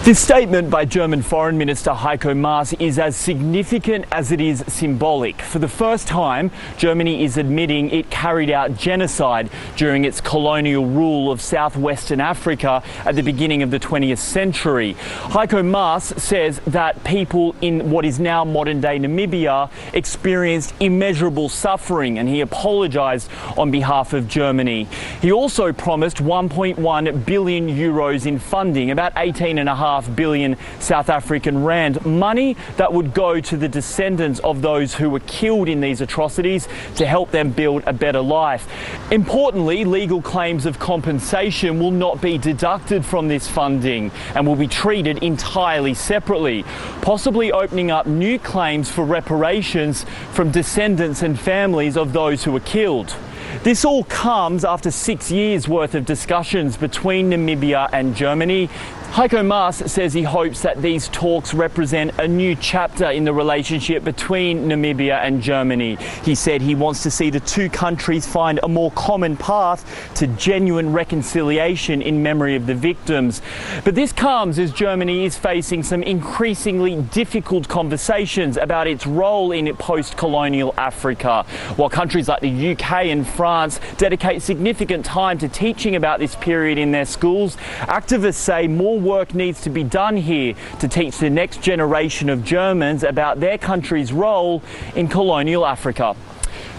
This statement by German Foreign Minister Heiko Maas is as significant as it is symbolic. For the first time, Germany is admitting it carried out genocide during its colonial rule of southwestern Africa at the beginning of the 20th century. Heiko Maas says that people in what is now modern-day Namibia experienced immeasurable suffering, and he apologised on behalf of Germany. He also promised 1.1 billion euros in funding, about 18.5 billion South African rand, money that would go to the descendants of those who were killed in these atrocities to help them build a better life. Importantly, legal claims of compensation will not be deducted from this funding and will be treated entirely separately, possibly opening up new claims for reparations from descendants and families of those who were killed. This all comes after 6 years' worth of discussions between Namibia and Germany. Heiko Maas says he hopes that these talks represent a new chapter in the relationship between Namibia and Germany. He said he wants to see the two countries find a more common path to genuine reconciliation in memory of the victims. But this comes as Germany is facing some increasingly difficult conversations about its role in post-colonial Africa. While countries like the UK and France dedicate significant time to teaching about this period in their schools, activists say more work needs to be done here to teach the next generation of Germans about their country's role in colonial Africa.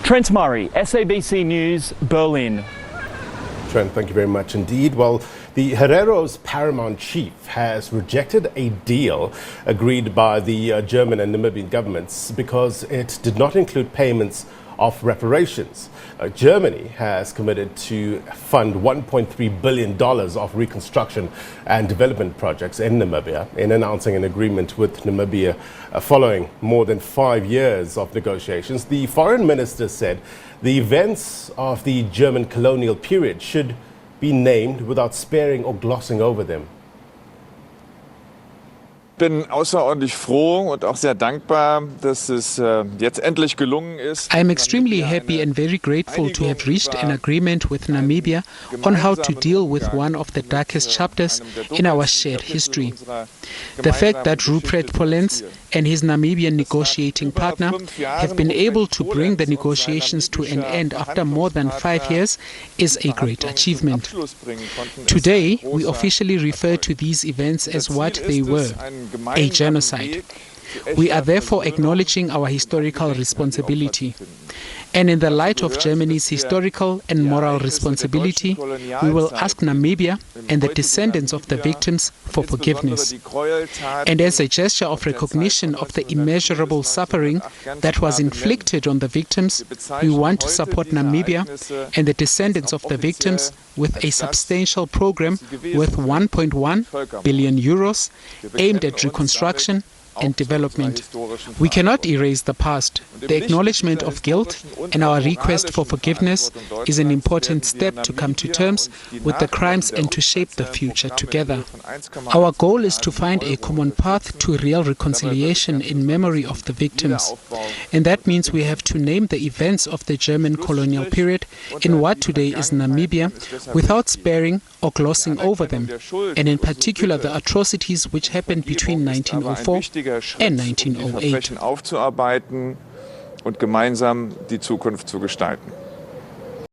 Trent Murray, SABC News, Berlin. Trent, thank you very much indeed. Well, the Herrero's paramount chief has rejected a deal agreed by the German and Namibian governments because it did not include payments of reparations. Germany has committed to fund $1.3 billion of reconstruction and development projects in Namibia in announcing an agreement with Namibia following more than 5 years of negotiations. The foreign minister said the events of the German colonial period should be named without sparing or glossing over them. Ich bin außerordentlich froh und auch sehr dankbar, dass es jetzt endlich gelungen ist. I am extremely happy and very grateful to have reached an agreement with Namibia on how to deal with one of the darkest chapters in our shared history. The fact that Rupert Polenz and his Namibian negotiating partner have been able to bring the negotiations to an end after more than 5 years is a great achievement. Today, we officially refer to these events as what they were, a genocide. We are therefore acknowledging our historical responsibility. And in the light of Germany's historical and moral responsibility, we will ask Namibia and the descendants of the victims for forgiveness. And as a gesture of recognition of the immeasurable suffering that was inflicted on the victims, we want to support Namibia and the descendants of the victims with a substantial program worth 1.1 billion euros aimed at reconstruction and development. We cannot erase the past. The acknowledgement of guilt and our request for forgiveness is an important step to come to terms with the crimes and to shape the future together. Our goal is to find a common path to real reconciliation in memory of the victims. And that means we have to name the events of the German colonial period in what today is Namibia without sparing or glossing over them, and in particular the atrocities which happened between 1904 and 1908. Aufzuarbeiten und gemeinsam die Zukunft zu gestalten.